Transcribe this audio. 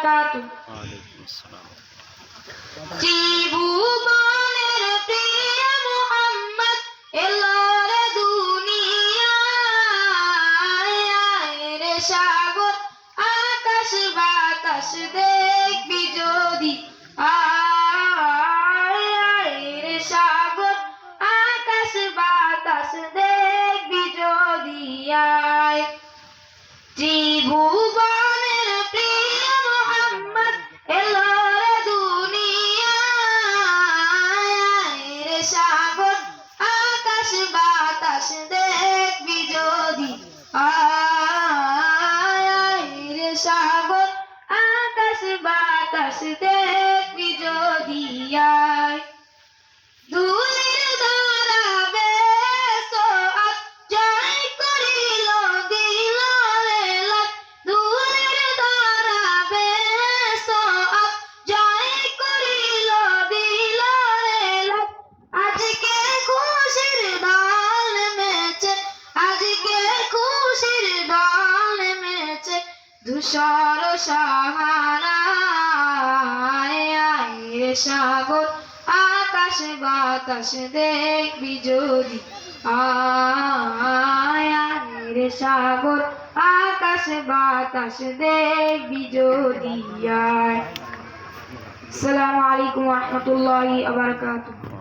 বারাকাতুহু। ত্রিভুবনের প্রিয় মুহাম্মদ এলো রে দুনিয়ায়, রে সাগর আকাশ বাতাস দেখবি যদি আয়, রে সাগর আকাশ বাতাস দেখবি যদি আয়। ত্রিভুবনের প্রিয় মুহাম্মদ এলো রে দুনিয়ায়, রে সাগর আকাশ বাতাস দেখবি যদি আয়, রে সাগর আকাশ বাতাস দেখবি যদি আয়। ধুলির দ্বারা বেসোয়াদ জয় করিল দিল রে লাট, ধুলির দ্বারা বেসোয়াদ জয় করিল দিল রে লাট। আজকে খুশির দল নেমেছে, আজকে খুশির দল নেমেছে ধূসর সাহারায়, রে সাগর আকাশ বাতাস দেখবি যদি আয়, রে সাগর আকাশ বাতাস দেখবি যদি আয়। আসসালামু আলাইকুম ওয়া রাহমাতুল্লাহি ওয়া বারাকাতুহু।